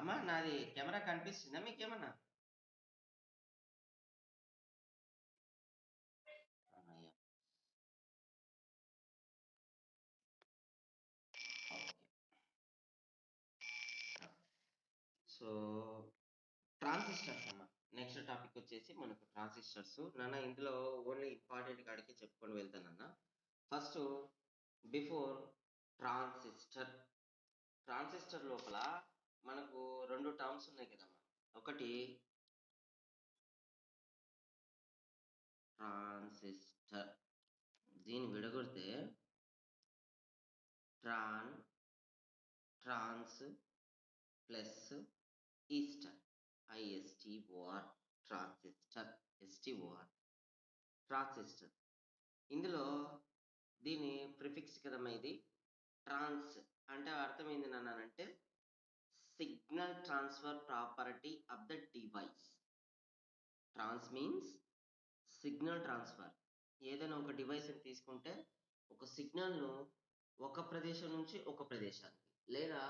అమ్మా నాది కెమెరా కనిపిస్తుందా మీకేమన్నా? అయ్యా. ఓకే. సో ట్రాన్సిస్టర్స్ అమ్మా. నెక్స్ట్ టాపిక్ వచ్చేసి మనకు ట్రాన్సిస్టర్స్. నాన్న ఇందులో ఓన్లీ ఇంపార్టెంట్ కాడికి చెప్పుకొని వెళ్తానన్న. First before transistor. ట్రాన్సిస్టర్ లోపల మనకు రెండు టర్మ్స్ ఉన్నాయి కదమ్మా. ఒకటి ట్రాన్సిస్టర్, దీన్ని విడగొడితే trans plus ester, I S T O R, transistor, S T O R, transistor. ఇందులో దీని ప్రిఫిక్స్ కదమ్మా ఇది. ట్రాన్స్ అంటే అర్థం ఏంది నానంటే signal transfer property of the device. Trans means signal transfer. ఏదైనా ఒక డివైస్ తీసుకుంటే ఒక సిగ్నల్ను ఒక ప్రదేశం నుంచి ఒక ప్రదేశానికి, లేదా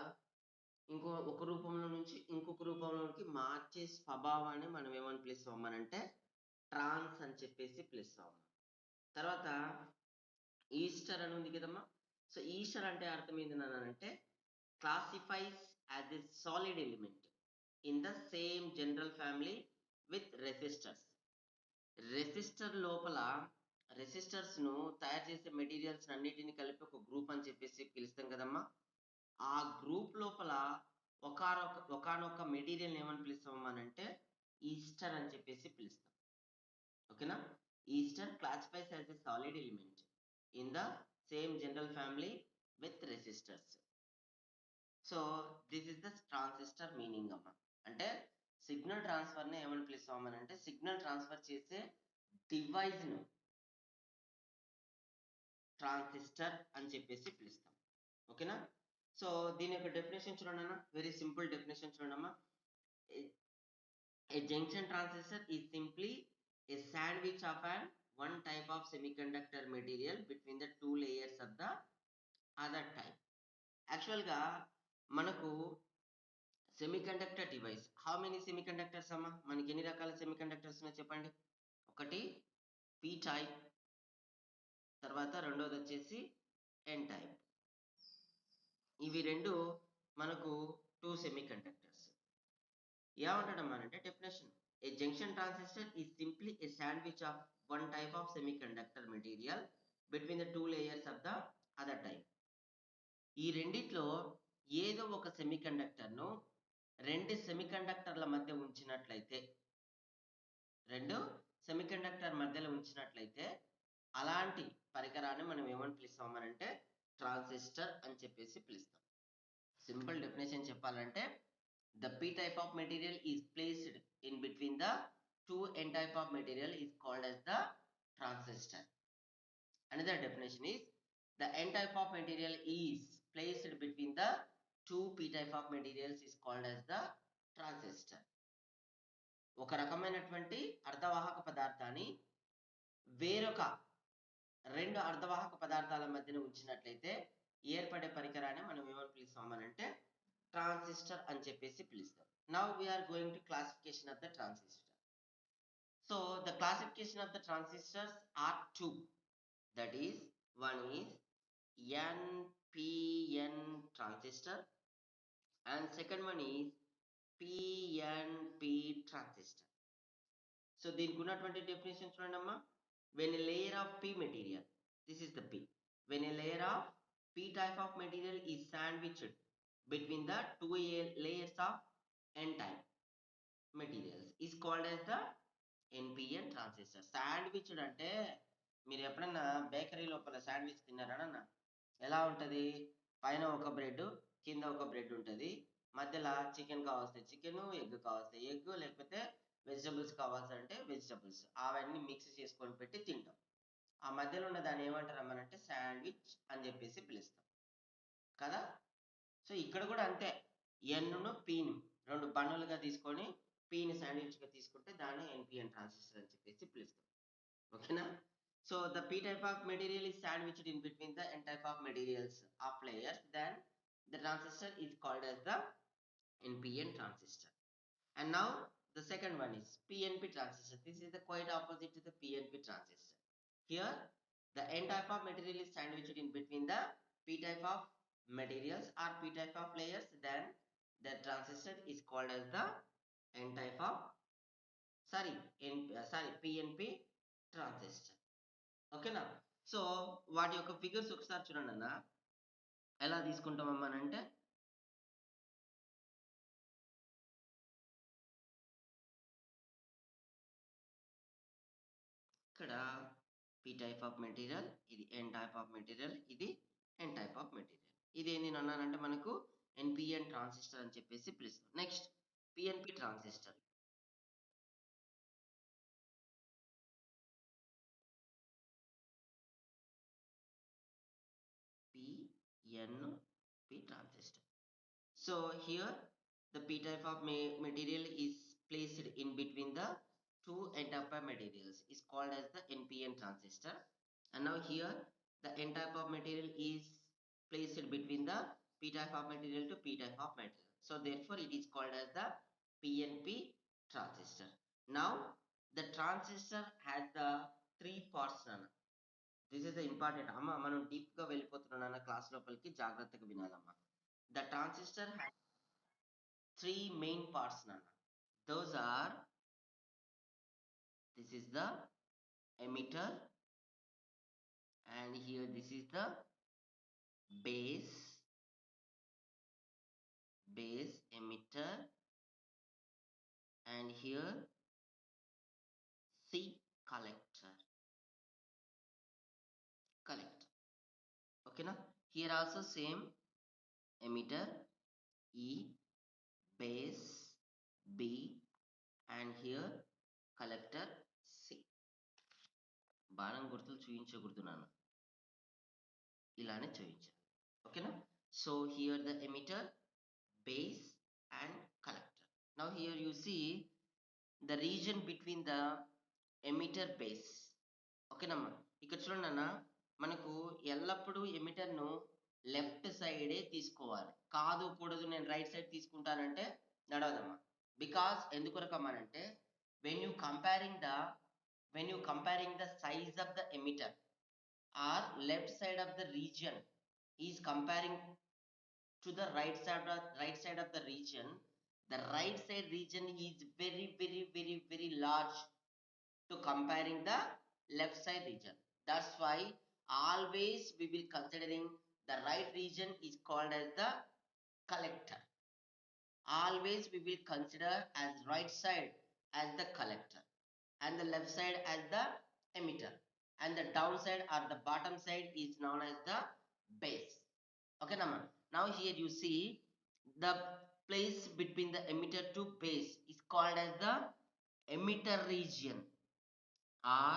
ఒక రూపంలో నుంచి ఇంకొక రూపంలోకి మార్చే స్వభావాన్ని మనం ఏమని పిలుస్తామనంటే ట్రాన్స్ అని చెప్పేసి పిలుస్తాం. తర్వాత ఈస్టర్ అని ఉంది కదమ్మా. సో ఈస్టర్ అంటే అర్థం ఏంటి అంటే classifies as a solid element in the same general family with resistors. Resistor లోపల రెసిస్టర్స్ ను తయారు చేసే మెటీరియల్స్ అన్నిటిని కలిపి ఒక గ్రూప్ అని చెప్పేసి పిలుస్తాం కదమ్మా. ఆ గ్రూప్ లోపల ఒకానొక మెటీరియల్ ఏమని పిలుస్తాం అంటే ఈస్టర్ అని చెప్పేసి పిలుస్తాం. ఓకేనా? Ester classifies as a solid element in the same general family with resistors. So this is the transistor meaning అమ్మా. అంటే సిగ్నల్ ట్రాన్స్ఫర్ ని ఏమని పిలుస్తాం అంటే సిగ్నల్ ట్రాన్స్ఫర్ చేసే డివైస్ ను ట్రాన్సిస్టర్ అని చెప్పేసి పిలుస్తాం. ఓకేనా? సో దీని యొక్క డెఫినేషన్ చూడండి అన్న. వెరీ సింపుల్ డెఫినేషన్ చూడండి అమ్మా. A junction transistor is simply a sandwich of an one type of semiconductor material between the two layers of the other type. యాక్చువల్గా మనకు semiconductor device, how many semiconductors అమ్మా? మనకి ఎన్ని రకాల సెమీకండక్టర్స్ ఉన్నాయో చెప్పండి. ఒకటి పి టైప్, తర్వాత రెండోది వచ్చేసి ఎన్ టైప్. ఇవి రెండు మనకు టూ సెమీకండక్టర్స్. ఏమంటాడమ్మా అంటే definition, a junction transistor is simply a sandwich of one type of semiconductor material between the two layers of the other type. ఈ రెండిట్లో ఏదో ఒక సెమీకండక్టర్ను రెండు సెమీకండక్టర్ల మధ్య ఉంచినట్లయితే, రెండు సెమీకండక్టర్ మధ్యలో ఉంచినట్లయితే అలాంటి పరికరాన్ని మనం ఏమని పిలుస్తాం అంటే ట్రాన్సిస్టర్ అని చెప్పేసి పిలుస్తాం. సింపుల్ డెఫినేషన్ చెప్పాలంటే the p type of material is placed in between the two n type of material is called as the transistor. Another definition is the n type of material is placed between the two p type of materials is called as the transistor. ఒక రకమైనటువంటి అర్ధవాహక పదార్థాన్ని వేరొక రెండు అర్ధవాహక పదార్థాల మధ్యన ఉంచినట్లయితే ఏర్పడే పరికరాన్ని మనం ఏమని పిలుస్తామనంటే ట్రాన్సిస్టర్ అని చెప్పేసి పిలుస్తాం. Now we are going to classification of the transistor. So the classification of the transistors are two. That is, one is NPN transistor and second one is PNP transistor. So దీనికి ఉన్నటువంటి definition చూడండి అమ్మా. When a layer of P material, this is the P. When a layer of P type of material is sandwiched between the two layers of N type materials is called as the NPN transistor. Sandwich అంటే మీరు ఎప్పుడన్నా bakery లోపల sandwich తిన్నారా? ఎలా ఉంటుంది? పైన ఒక bread, కింద ఒక బ్రెడ్ ఉంటుంది, మధ్యలో చికెన్ కావాల్స్తే చికెన్, ఎగ్ కావాల్స్తే ఎగ్, లేకపోతే వెజిటబుల్స్ కావాల్సి వెజిటబుల్స్, అవన్నీ మిక్స్ చేసుకొని పెట్టి తింటాం. ఆ మధ్యలో ఉన్న దాన్ని ఏమంటారు అంటే శాండ్విచ్ అని చెప్పేసి పిలుస్తాం కదా. సో ఇక్కడ కూడా అంతే, ఎన్ను పీని రెండు బన్నులుగా తీసుకొని పీని శాండ్విచ్గా తీసుకుంటే దాన్ని ఎన్పిఎన్ ట్రాన్సిస్టర్ అని చెప్పేసి పిలుస్తాం. ఓకేనా? So the p type of material is sandwiched in between the n type of materials of layers, then the transistor is called as the NPN transistor. And now the second one is PNP transistor. This is the quite opposite to the PNP transistor. Here the N type of material is sandwiched in between the P type of materials or P type of layers. Then the transistor is called as the N type of PNP transistor. ఓకేనా. So వాటి యొక్క figures ఒకసారి చూడండి అన్న, ఎలా తీసుకుంటామమ్మా అంటే ఇక్కడ P type of material, ఇది N టైప్ ఆఫ్ మెటీరియల్, ఇది N టైప్ ఆఫ్ మెటీరియల్. ఇది నేను అన్నానంటే మనకు NPN ట్రాన్సిస్టర్ అని చెప్పేసి పిలుస్తాం. Next PNP transistor. PNP transistor. So here the P type of material is placed in between the two N type of materials is called as the NPN transistor. And now here the N type of material is placed between the P type of material to P type of material. So therefore it is called as the PNP transistor. Now the transistor has the three parts. This is the important అమ్మ, మనం deep గా వెళ్ళిపోతున్నాం class లోపలికి, జాగ్రత్తగా వినాలమ్మా. The transistor has three main parts నాన్న. Those are, this is the emitter, and here this is the base emitter, and here C collector. Okay na. Here also same, emitter E, base B, and here collector C. బాణం గుర్తులు చూపించకూడదు నాన్న, ఇలానే చూపించాలి. ఓకేనా. So here the emitter, base and collector. Now here you see the region between the emitter base. ఓకేనమ్మా. ఇక్కడ చూడండి అన్న, మనకు ఎల్లప్పుడూ ఎమిటర్ను లెఫ్ట్ సైడే తీసుకోవాలి. కాదు కూడదు నేను రైట్ సైడ్ తీసుకుంటానంటే నడవదమ్మా. బికాస్ ఎందుకొరకమ్మానంటే when you comparing the size of the emitter or left side of the region is comparing to the right side of the region, the right side region is very large to comparing the left side region. That's why always we will considering the right region is called as the collector. Always we will consider as right side as the collector and the left side as the emitter, and the downside or the bottom side is known as the base. Okay now here you see the place between the emitter to base is called as the emitter region or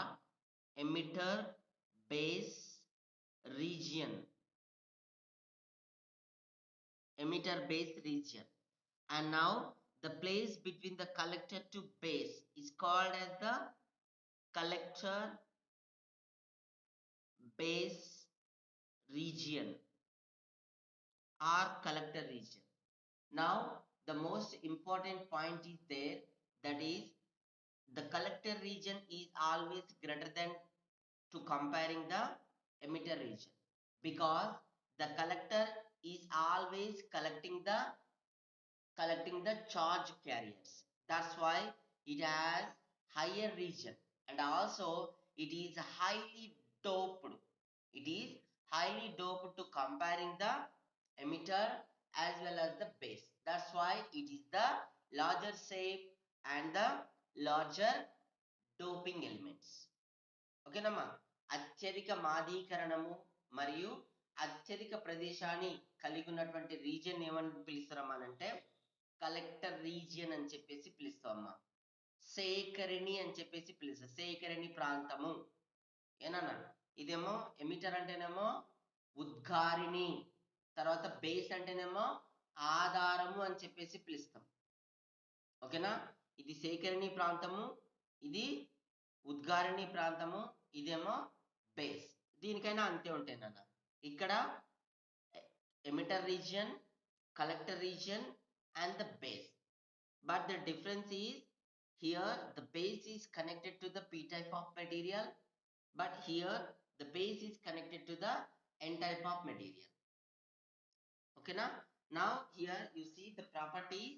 emitter base region. Emitter base region. And now the place between the collector to base is called as the collector base region or collector region. Now the most important point is there, that is the collector region is always greater than to comparing the emitter region, because the collector is always collecting the charge carriers. That's why it has higher region, and also it is highly doped. It is highly doped to comparing the emitter as well as the base. That's why it is the larger shape and the larger doping elements. ఓకేనమ్మా. అత్యధిక మాదీకరణము మరియు అత్యధిక ప్రదేశాన్ని కలిగి ఉన్నటువంటి region ఏమని పిలుస్తారమ్మా అంటే collector region అని చెప్పేసి పిలుస్తామమ్మా. సేకరిణి అని చెప్పేసి పిలుస్తాం, సేకరిణి ప్రాంతము ఏనన్నా. ఇదేమో ఎమిటర్ అంటేనేమో ఉద్గారిణి, తర్వాత బేస్ అంటేనేమో ఆధారము అని చెప్పేసి పిలుస్తాం. ఓకేనా. ఇది సేకరిణి ప్రాంతము, ఇది ఉద్గారిణి ప్రాంతము, ఇదేమో బేస్. దీనికైనా అంతే ఉంటాయి నాన్న. ఇక్కడ emitter region, collector region and the base. But the difference is here the base is connected to the P type of material, but here the base is connected to the N type of material. Okay, now here you see the properties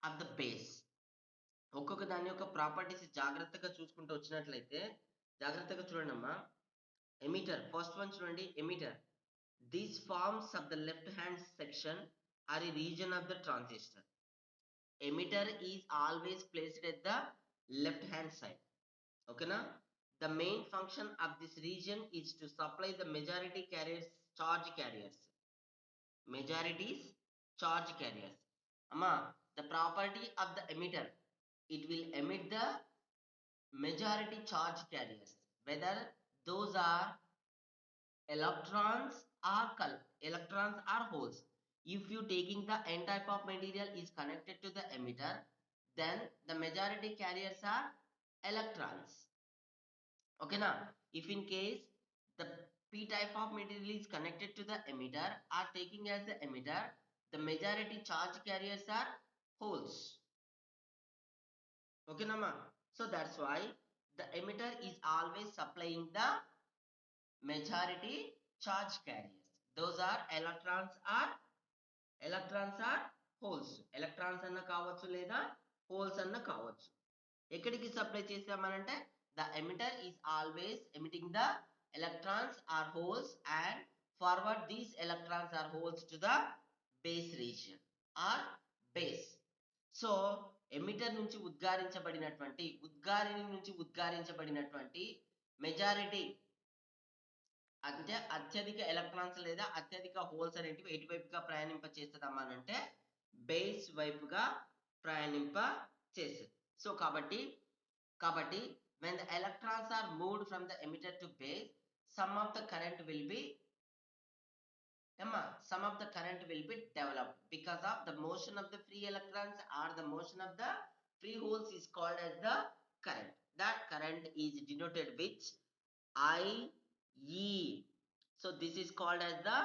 of the base. ఒక్కొక్క దాని యొక్క properties జాగ్రత్తగా చూసుకుంటూ వచ్చినట్లయితే జాగ్రత్తగా చూడండి అమ్మా. Emitter first one చూడండి. Emitter, these forms of the left hand section are a region of the transistor. Emitter is always placed at the left hand side. Okay na? The main function of this region is to supply the majority carriers, charge carriers. Majorities charge carriers. Amma, the property of the emitter, it will emit the majority charge carriers, whether those are electrons or holes. If you taking the N type of material is connected to the emitter, then the majority carriers are electrons. Okay now, if in case the P type of material is connected to the emitter or taking as the emitter, the majority charge carriers are holes. Okay nama, so that's why the emitter is always supplying the majority charge carriers. Those are electrons or holes. Electrons అన్న కావచ్చు లేదా holes అన్న కావచ్చు. ఎక్కడికి supply చేసామనంటే the emitter is always emitting the electrons or holes and forward these electrons or holes to the base region or base. So emitter నుంచి ఉద్గారించబడినటువంటి majority అంటే అత్యధిక electrons లేదా అత్యధిక హోల్స్ అనేటివి ఎటువైపుగా ప్రయాణింపచేస్తుందమ్మా అంటే బేస్ వైపుగా ప్రయాణింప చేస్తుంది. సో కాబట్టి when the electrons are moved from the emitter to base, some of the current will be developed because of the motion of the free electrons or the motion of the free holes is called as the current. That current is denoted with IE. So this is called as the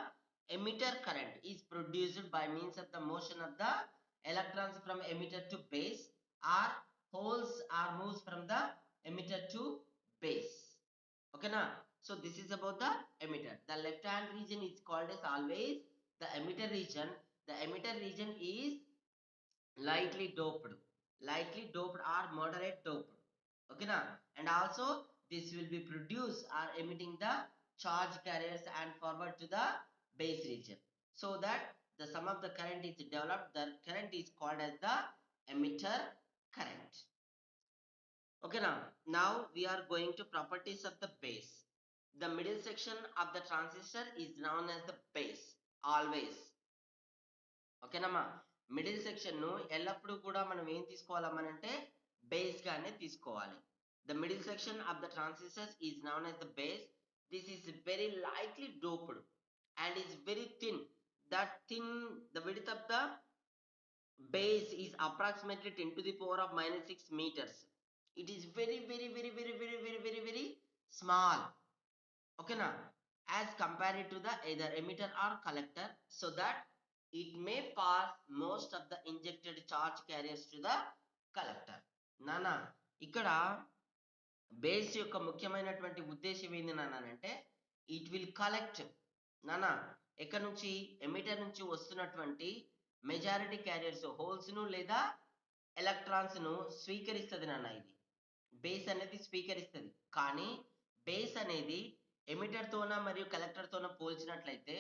emitter current is produced by means of the motion of the electrons from emitter to base or holes are moves from the emitter to base. Okay na? So this is about the emitter. The left hand region is called as always the emitter region. The emitter region is lightly doped or moderate doped. Okay na? And also this will be produced or emitting the charge carriers and forward to the base region, so that the sum of the current is developed. The current is called as the emitter current. Okay, now we are going to properties of the base. The middle section of the transistor is known as the base always. Okay nama, middle section ను ఎల్లప్పుడూ కూడా మనం ఏం తీసుకోవాలమ్మనంటే base గానే తీసుకోవాలి. The middle section of the transistors is known as the base. This is very lightly doped and is very thin. The width of the base is approximately 10 to the power of minus 6 meters. It is very small. Okay na, as compared to the either emitter or collector, so that it may pass most of the injected charge carriers to the collector. నానా ఇక్కడ base యొక్క ముఖ్యమైనటువంటి ఉద్దేశం ఏంది నానంటే it will collect నానా ఎక్కడ నుంచి emitter నుంచి వస్తున్నటువంటి మెజారిటీ క్యారియర్స్ హోల్స్ ను లేదా ఎలక్ట్రాన్స్ ను స్వీకరిస్తుంది నాన్న. ఇది బేస్ అనేది స్వీకరిస్తుంది. కానీ బేస్ అనేది ఎమిటర్ తోన మరియు కలెక్టర్ తోన పోల్చినట్లయితే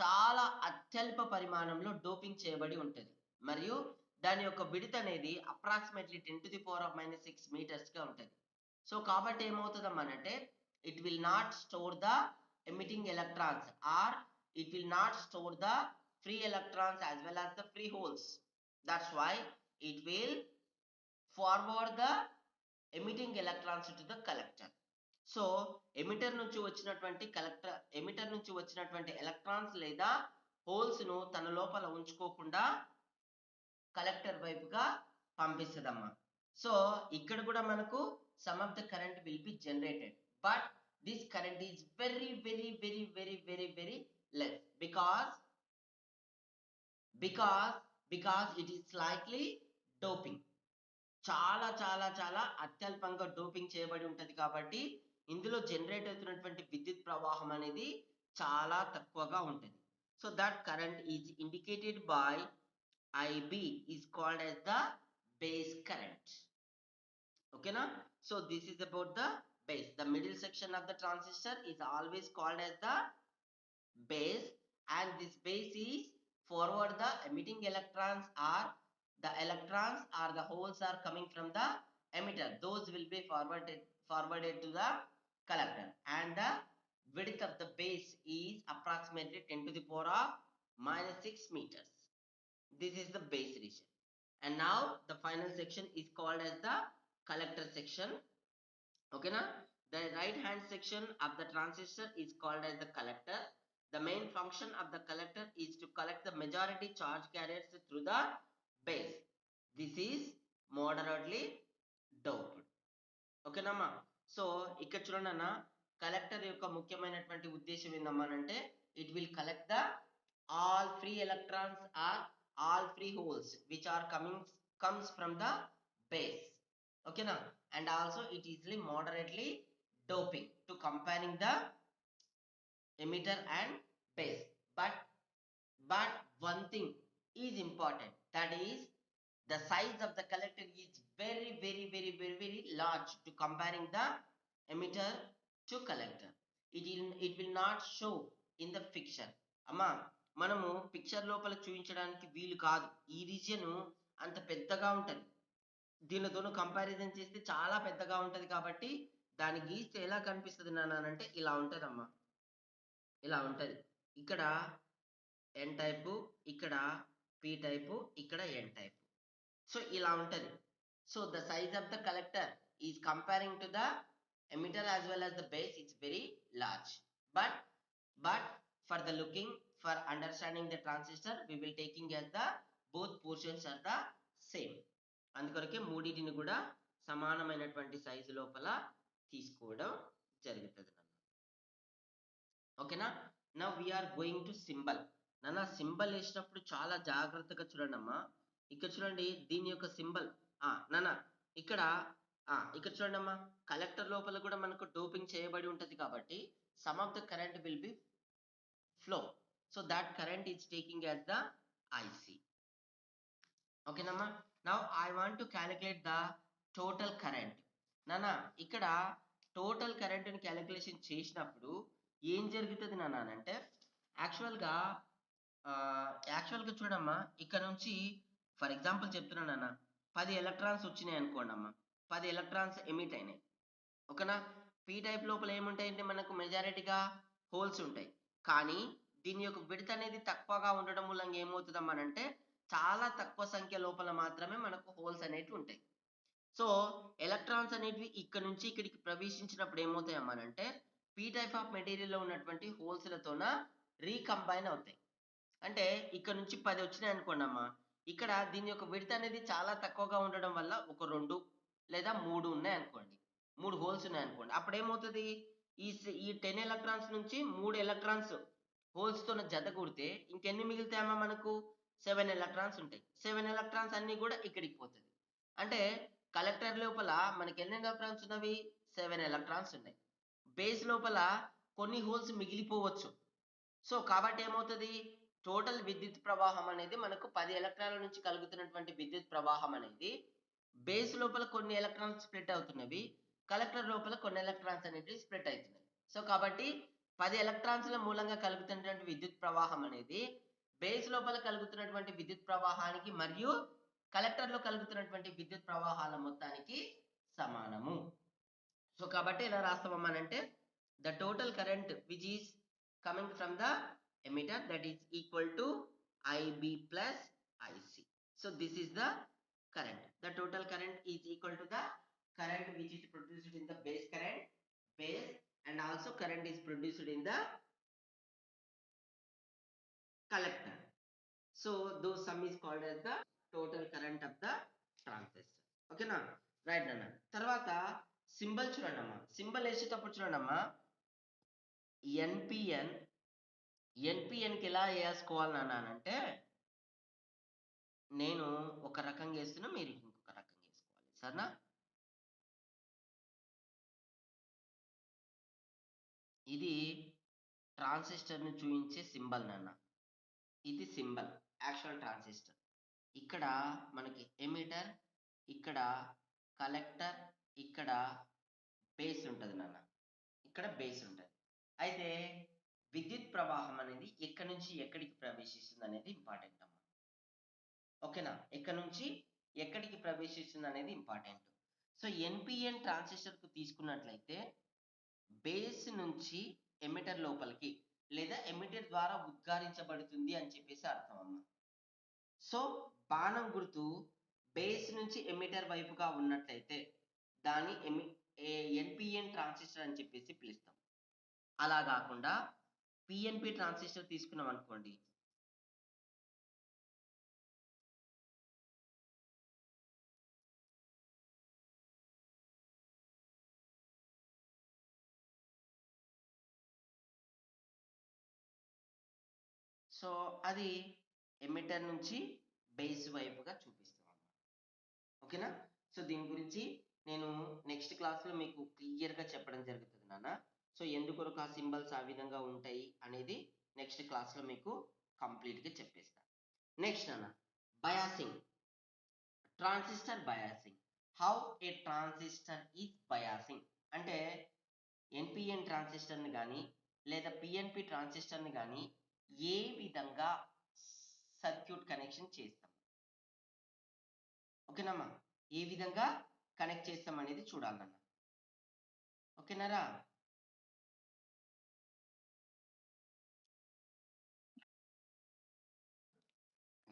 చాలా అత్యల్ప పరిమాణంలో డోపింగ్ చేయబడి ఉంటుంది మరియు దాని యొక్క విడ్త్ అనేది approximately 10 to the power of minus 6 meters గా ఉంటుంది. సో కాబట్టి ఏమవుతుందమ్మానంటే it will not store the emitting electrons or it will not store the free electrons as well as the free holes. That's why it will forward the emitting electrons to the collector. So emitter నుంచి వచ్చినటువంటి electrons లేదా holes ను తన లోపల ఉంచుకోకుండా collector వైపుగా పంపిస్తుందమ్మా. So ఇక్కడ కూడా మనకు some of the current will be generated, but this current is very less because because it is slightly doping. చాలా చాలా చాలా అత్యల్పంగా డోపింగ్ చేయబడి ఉంటుంది కాబట్టి ఇందులో జనరేట్ అవుతున్నటువంటి విద్యుత్ ప్రవాహం అనేది చాలా తక్కువగా ఉంటుంది. So that current is indicated by IB is called as the base current. Okay na? So this is about the base. The middle section of the transistor is always called as the base, and this base is forward the emitting electrons, or the electrons or the holes are coming from the emitter. Those will be forwarded to the collector, and the width of the base is approximately 10 to the power of minus 6 meters. This is the base region. And now the final section is called as the collector section. Okay na? The right hand section of the transistor is called as the collector. The main function of the collector is to collect the majority charge carriers through the base. This is moderately doped. Okay na ma? So ఇక్కడ చూడండి అన్న, collector యొక్క ముఖ్యమైనటువంటి ఉద్దేశం ఏందమ్మా అంటే it will collect the all free electrons or all free holes which are comes from the base. Okay na? And also it is moderately doping to comparing the emitter and base. But one thing is important, that is the size of the collector is very large to comparing the emitter to collector. It will not show in the picture. అమ్మా, మనము picture లోపల చూపించడానికి వీలు కాదు. ఈ region అంత పెద్దగా ఉంటుంది, దీనితోను కంపారిజన్ చేస్తే చాలా పెద్దగా ఉంటుంది కాబట్టి దాన్ని గీస్తే ఎలా కనిపిస్తుంది నాన్న అంటే ఇలా ఉంటుందమ్మా, ఇలా ఉంటుంది. ఇక్కడ ఎన్ టైపు, ఇక్కడ పి టైపు, ఇక్కడ ఎన్ టైపు. సో ఇలా ఉంటుంది. So the size of the collector is comparing to the emitter as well as the base, it's very large. But for the looking, for understanding the transistor, we will taking as the both portions are the same. అందుకొరకే మూడింటిని కూడా సమానమైనటువంటి size లోపల తీసుకోవడం జరుగుతుంది. ఓకేనా? Now we are going to symbol. నాన్న symbol వేసినప్పుడు చాలా జాగ్రత్తగా చూడండి అమ్మా. ఇక్కడ చూడండి దీని యొక్క సింబల్. నాన్న ఇక్కడ ఇక్కడ చూడండి అమ్మా, కలెక్టర్ లోపల కూడా మనకు డోపింగ్ చేయబడి ఉంటుంది కాబట్టి some of the current will be flow. So that current is taking as the IC. ఓకేనమ్మా? Now I want to calculate the total current. నాన్న ఇక్కడ టోటల్ కరెంట్ని క్యాలిక్యులేషన్ చేసినప్పుడు ఏం జరుగుతుంది నాన్న అంటే యాక్చువల్గా చూడమ్మా, ఇక్కడ నుంచి ఫర్ ఎగ్జాంపుల్ చెప్తున్నాను నాన్న, 10 ఎలక్ట్రాన్స్ వచ్చినాయి అనుకోండి అమ్మా, 10 ఎలక్ట్రాన్స్ ఎమిట్ అయినాయి. ఓకేనా? పీ టైప్ లోపల ఏముంటాయంటే మనకు మెజారిటీగా హోల్స్ ఉంటాయి, కానీ దీని యొక్క విడత అనేది తక్కువగా ఉండడం మూలంగా ఏమవుతుందమ్మా అంటే చాలా తక్కువ సంఖ్య లోపల మాత్రమే మనకు హోల్స్ అనేవి ఉంటాయి. సో ఎలక్ట్రాన్స్ అనేటివి ఇక్కడ నుంచి ఇక్కడికి ప్రవేశించినప్పుడు ఏమవుతాయమ్మా అంటే పీ టైప్ ఆఫ్ మెటీరియల్లో ఉన్నటువంటి హోల్స్లతోన రీకంబైన్ అవుతాయి. అంటే ఇక్కడ నుంచి 10 వచ్చినాయి అనుకోండి అమ్మా, ఇక్కడ దీని యొక్క విడత అనేది చాలా తక్కువగా ఉండడం వల్ల ఒక 2 లేదా 3 ఉన్నాయి అనుకోండి, 3 హోల్స్ ఉన్నాయి అనుకోండి, అప్పుడు ఏమవుతుంది, ఈ 10 ఎలక్ట్రాన్స్ నుంచి 3 ఎలక్ట్రాన్స్ హోల్స్తో జత కూడితే ఇంకెన్ని మిగులుతాయమ్మా మనకు 7 ఎలక్ట్రాన్స్ ఉంటాయి. 7 ఎలక్ట్రాన్స్ అన్ని కూడా ఇక్కడికి పోతుంది. అంటే కలెక్టర్ లోపల మనకి ఎన్ని ఎలక్ట్రాన్స్ ఉన్నవి, 7 ఎలక్ట్రాన్స్ ఉన్నాయి. బేస్ లోపల కొన్ని హోల్స్ మిగిలిపోవచ్చు. సో కాబట్టి ఏమవుతుంది, టోటల్ విద్యుత్ ప్రవాహం అనేది మనకు 10 ఎలక్ట్రాన్ల నుంచి కలుగుతున్నటువంటి విద్యుత్ ప్రవాహం అనేది బేస్ లోపల కొన్ని ఎలక్ట్రాన్స్ స్ప్లిట్ అవుతున్నవి, కలెక్టర్ లోపల కొన్ని ఎలక్ట్రాన్స్ అనేవి స్ప్లిట్ అవుతున్నాయి. సో కాబట్టి 10 ఎలక్ట్రాన్స్ల మూలంగా కలుగుతున్నటువంటి విద్యుత్ ప్రవాహం అనేది బేస్ లోపల కలుగుతున్నటువంటి విద్యుత్ ప్రవాహానికి మరియు కలెక్టర్లో కలుగుతున్నటువంటి విద్యుత్ ప్రవాహాల మొత్తానికి సమానము. సో కాబట్టి ఎలా రాస్తామన్నానంటే the total current which is coming from the emitter, that is equal to IB plus IC. So this is the current. The total current is equal to the current which is produced in the base and also current is produced in the collector. So those sum is called as the total current of the transistor. Okay na? Right na? తర్వాత symbol చూడండమ్మా, symbol వేసేటప్పుడు చూడండమ్మా, ఎన్పిఎన్కి ఎలా వేసుకోవాలని అన్నానంటే వేస్తున్నా, మీరు ఇంకొక రకంగా వేసుకోవాలి. సరేనా? ఇది ట్రాన్సిస్టర్ని చూపించే సింబల్ నాన్న. ఇది సింబల్, యాక్చువల్ ట్రాన్సిస్టర్. ఇక్కడ మనకి ఎమిటర్, ఇక్కడ కలెక్టర్, ఇక్కడ బేస్ ఉంటుంది నాన్న. ఇక్కడ బేస్ ఉంటుంది. అయితే విద్యుత్ ప్రవాహం అనేది ఎక్కడి నుంచి ఎక్కడికి ప్రవేశిస్తుంది అనేది ఇంపార్టెంట్ అమ్మ. ఓకేనా? ఎక్కడి నుంచి ఎక్కడికి ప్రవేశిస్తుంది అనేది ఇంపార్టెంట్. సో ఎన్పిఎన్ ట్రాన్సిస్టర్ కు తీసుకున్నట్లయితే బేస్ నుంచి ఎమిటర్ లోపలికి లేదా ఎమిటర్ ద్వారా ఉద్గారించబడుతుంది అని చెప్పేసి అర్థం అమ్మ. సో బాణం గుర్తు బేస్ నుంచి ఎమిటర్ వైపుగా ఉన్నట్లయితే దాన్ని ఎన్పిఎన్ ట్రాన్సిస్టర్ అని చెప్పేసి పిలుస్తాం. అలా కాకుండా పిఎన్పి ట్రాన్సిస్టర్ తీసుకున్నాం అనుకోండి, సో అది ఎమిటర్ నుంచి బేస్ వైపుగా చూపిస్తాం అన్నమాట. ఓకేనా? సో దీని గురించి నేను నెక్స్ట్ క్లాస్లో మీకు క్లియర్గా చెప్పడం జరుగుతుంది నాన్న. సో ఎందుకొరకు ఆ సింబల్స్ ఆ విధంగా ఉంటాయి అనేది నెక్స్ట్ క్లాస్లో మీకు కంప్లీట్గా చెప్పేస్తాను. నెక్స్ట్ నాన్న, biasing, transistor biasing. How A transistor is biasing అంటే ఎన్పిఎన్ ట్రాన్సిస్టర్ని కానీ లేదా పిఎన్పి ట్రాన్సిస్టర్ని కానీ ఏ విధంగా సర్క్యూట్ కనెక్షన్ చేస్తాం. ఓకేనమ్మా? ఏ విధంగా కనెక్ట్ చేస్తాం అనేది చూడాలన్న. ఓకేనారా?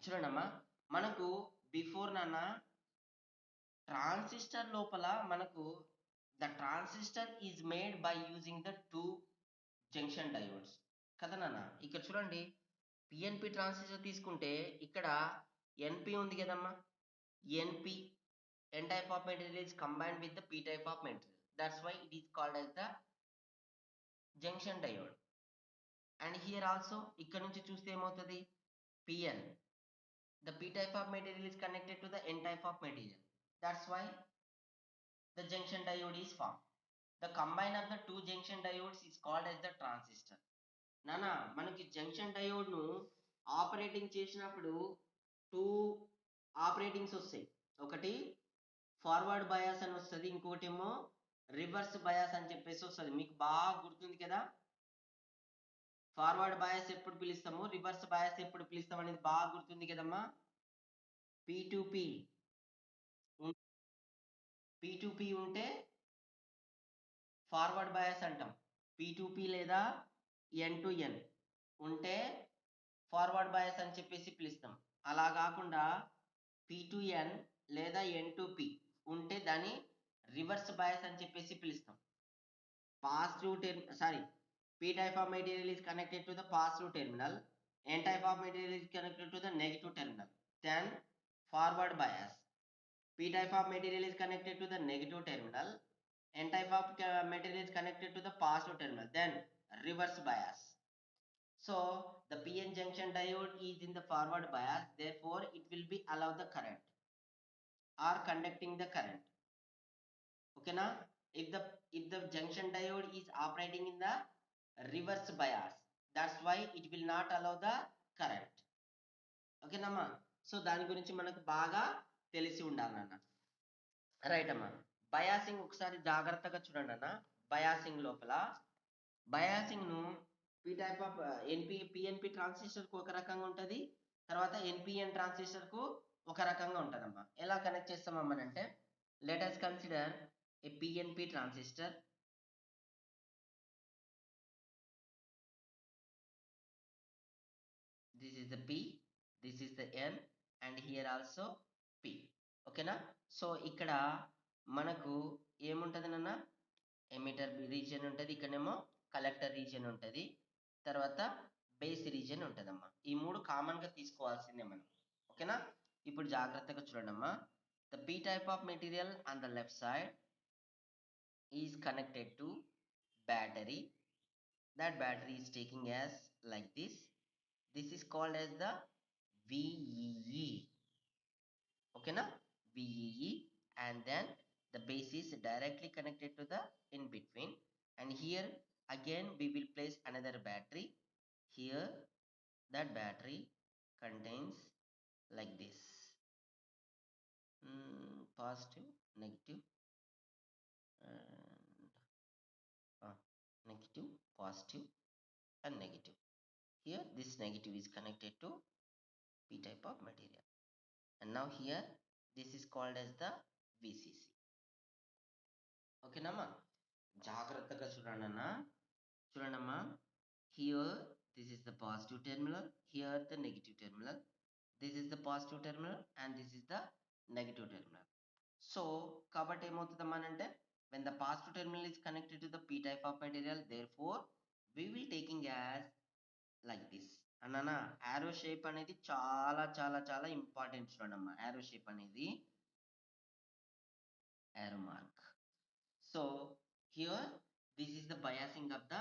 చూడండమ్మా, మనకు బిఫోర్ నాన్న ట్రాన్సిస్టర్ లోపల మనకు the transistor is made by using the two junction diodes కదా నాన్న. ఇక్కడ చూడండి, పిఎన్పి ట్రాన్సిస్టర్ తీసుకుంటే ఇక్కడ ఎన్పి ఉంది కదమ్మా. ఎన్పి, n type of material is combined with the p type of material. That's why it is called as the junction diode. And here also ఇక్కడ నుంచి చూస్తే ఏమవుతుంది, pn, the p type of material is connected to the n type of material. That's why the junction diode is formed. The combine of the two junction diodes is called as the transistor. నానా మనకి junction diode ను operating చేసినప్పుడు two ఆపరేటింగ్స్ వస్తాయి. ఒకటి forward bias అని వస్తుంది, ఇంకోటి ఏమో రివర్స్ బయాస్ అని చెప్పేసి వస్తుంది. మీకు బాగా గుర్తుంది కదా, ఫార్వర్డ్ బయాస్ ఎప్పుడు పిలుస్తాము, రివర్స్ బయాస్ ఎప్పుడు పిలుస్తాం అనేది బాగా గుర్తుంది కదమ్మా. P2P P2P ఉంటే ఫార్వర్డ్ బయాస్ అంటాం. P2P లేదా N2N ఉంటే ఫార్వర్డ్ బయాస్ అని చెప్పేసి పిలుస్తాం. అలా కాకుండా P2N లేదా N2P ఉంటే దాన్ని రివర్స్ బయాస్ అని చెప్పేసి పిలుస్తాం. P type of material is connected to the positive terminal, N type of material is connected to the negative terminal. Then forward bias. P type of material is connected to the negative terminal, N type of material is connected to the positive terminal. Then reverse bias. So the PN junction diode is in the forward bias, therefore it will be allow the current or conducting the current. Okay na? If the junction diode is operating in the reverse bias, that's why it will not allow the current. ఓకేనమ్మా? So దాని గురించి మనకు బాగా తెలిసి ఉండాలన్న. Right అమ్మా. Biasing ఒకసారి జాగ్రత్తగా చూడండి అన్న. బయాసింగ్ లోపల బయాసింగ్ ను P type of PNP transistor కు ఒక రకంగా ఉంటుంది, తర్వాత ఎన్పిఎన్ ట్రాన్సిస్టర్ కు ఒక రకంగా ఉంటుందమ్మా. ఎలా కనెక్ట్ చేస్తామమ్మా అంటే, let us consider A PNP transistor. This is the P, this is the N, and here also P. ఓకేనా? సో ఇక్కడ మనకు ఏముంటుంది నాన్న, ఎమిటర్ రీజియన్ ఉంటుంది, ఇక్కడేమో కలెక్టర్ రీజియన్ ఉంటుంది, తర్వాత బేస్ రీజియన్ ఉంటుందమ్మా. ఈ మూడు కామన్గా తీసుకోవాల్సిందే మనం. ఓకేనా? ఇప్పుడు జాగ్రత్తగా చూడండమ్మా. The P type of material on the left side is connected to battery. That battery is taking as like this. This is called as the VEE. ఓకేనా? VEE, and then the base is directly connected to the in between, and here again we will place another battery. Here that battery contains like this, positive, negative, and negative, positive, and negative. Here this negative is connected to P type of material, and now here this is called as the VCC. ఓకేనమ్మా, జాగ్రత్తగా చూడండి చూడండమ్మా. Here this is the positive terminal, here the negative terminal, this is the positive terminal and this is the negative terminal. So కాబట్టి ఏమవుతుందమ్మా అంటే, when the positive terminal is connected to the P type of material, therefore we will taking as like this. అన్నానా, arrow shape అనేది చాలా చాలా చాలా important చూడండమ్మా. arrow shape అనేది arrow mark. So here this is the biasing of the,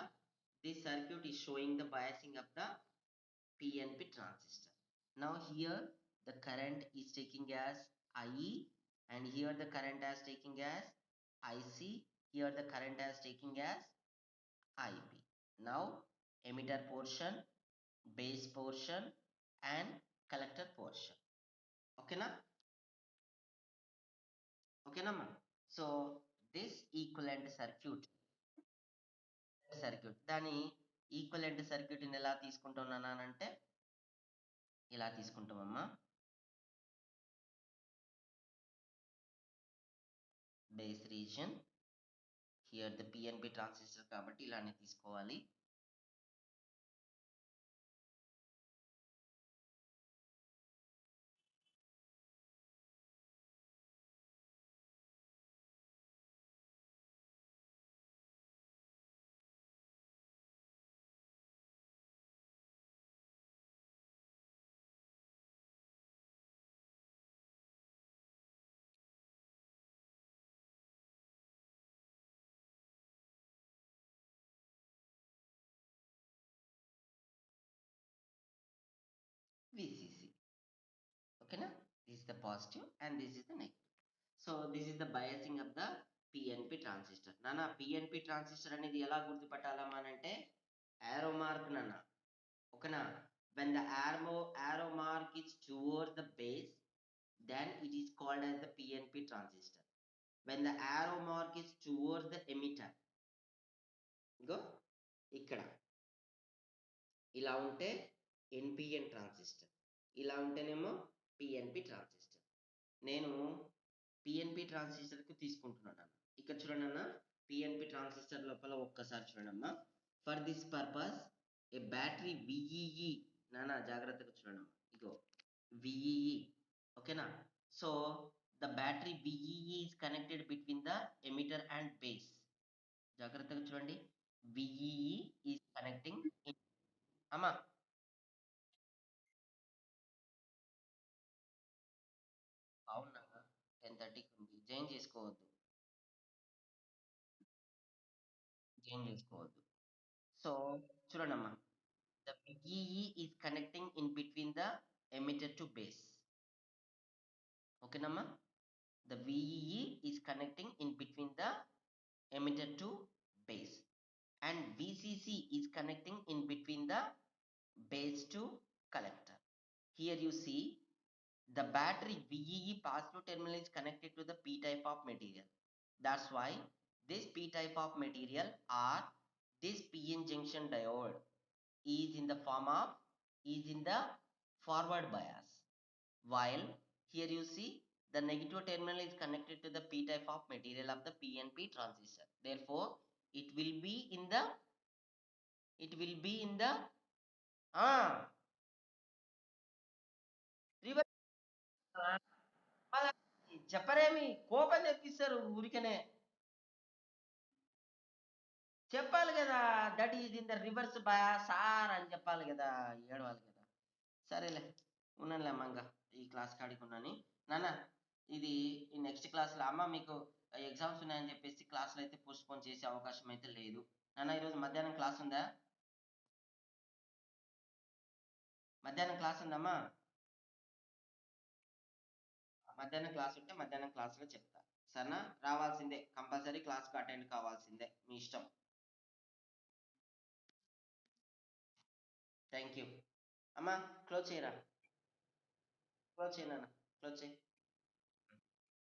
this circuit is showing the biasing of the PNP transistor. Now here the current is taking as IE, and here the current as taking as IC, here the current as taking as IB. Now emitter portion, base portion and collector portion. Okay na? Okay na ma? So this equivalent circuit దాని equivalent circuit ని ఎలా తీసుకుంటున్నానంటే ఇలా తీసుకుంటామమ్మా. Base region, here the PNP transistor కాబట్టి ఇలానే తీసుకోవాలి. VCC. ఓకేనా, this is the positive and this is the negative. So this is the biasing of the PNP transistor. నాన్న పిఎన్పి ట్రాన్సిస్టర్ అనేది ఎలా గుర్తుపట్టాలమ్మా అంటే, arrow mark నాన్న. ఓకేనా, when the arrow mark is towards the base, then it is called as the PNP transistor. When the arrow mark is towards the emitter, go ఇక్కడ ఇలా ఉంటే NPN transistor, ఇలా ఉంటేనేమో పిఎన్పి ట్రాన్సిస్టర్. నేను PNP ట్రాన్సిస్టర్కి తీసుకుంటున్నాను. ఇక్కడ చూడండి అన్న, పిఎన్పి ట్రాన్సిస్టర్ లోపల ఒక్కసారి చూడండి. For this purpose a battery VEE, నాన్న జాగ్రత్తగా చూడండి, ఇగో విఈఈ. ఓకేనా, so the battery VEE is connected between the emitter and base. జాగ్రత్తగా చూడండి, విఈఈ is connecting అమ్మా. అవునా, 10:30కి ఉంది, జాయిన్ చేసుకోవద్దు. సో చూడండమ్మా, the VEE is connecting in between the emitter to base. ఓకేనమ్మా, the VEE is connecting in between the emitter to base, and VCC is connecting in between the base to collector. Here you see the battery VEE positive terminal is connected to the P type of material. That's why this P type of material or this PN junction diode is in the form of, is in the forward bias, while here you see the negative terminal is connected to the P type of material of the PNP transistor. Therefore it will be in the, it will be in the reverse. చెప్పరేమి, కోపం తెప్పిస్తారు ఊరికనే. చెప్పాలి కదా, that is in the reverse bias sir అని చెప్పాలి కదా, ఏడవాలి కదా. సరేలే, ఉన్నానులే అమ్మ, ఇంకా ఈ క్లాస్ కాడికి ఉన్నాను నాన్న. ఇది ఈ నెక్స్ట్ క్లాస్లో అమ్మ మీకు ఎగ్జామ్స్ ఉన్నాయని చెప్పేసి క్లాసులు అయితే పోస్ట్పోన్ చేసే అవకాశం అయితే లేదు నాన్న. ఈరోజు మధ్యాహ్నం క్లాస్ ఉందా? మధ్యాహ్నం క్లాస్ ఉందమ్మా? మధ్యాహ్నం క్లాస్ ఉంటే మధ్యాహ్నం క్లాస్లో చెప్తా. సరేనా? రావాల్సిందే, కంపల్సరీ క్లాస్కి అటెండ్ కావాల్సిందే, మీ ఇష్టం. Thank you. అమ్మా, క్లోజ్ చేయరా, క్లోజ్ చేయనా, క్లోజ్ చేయి.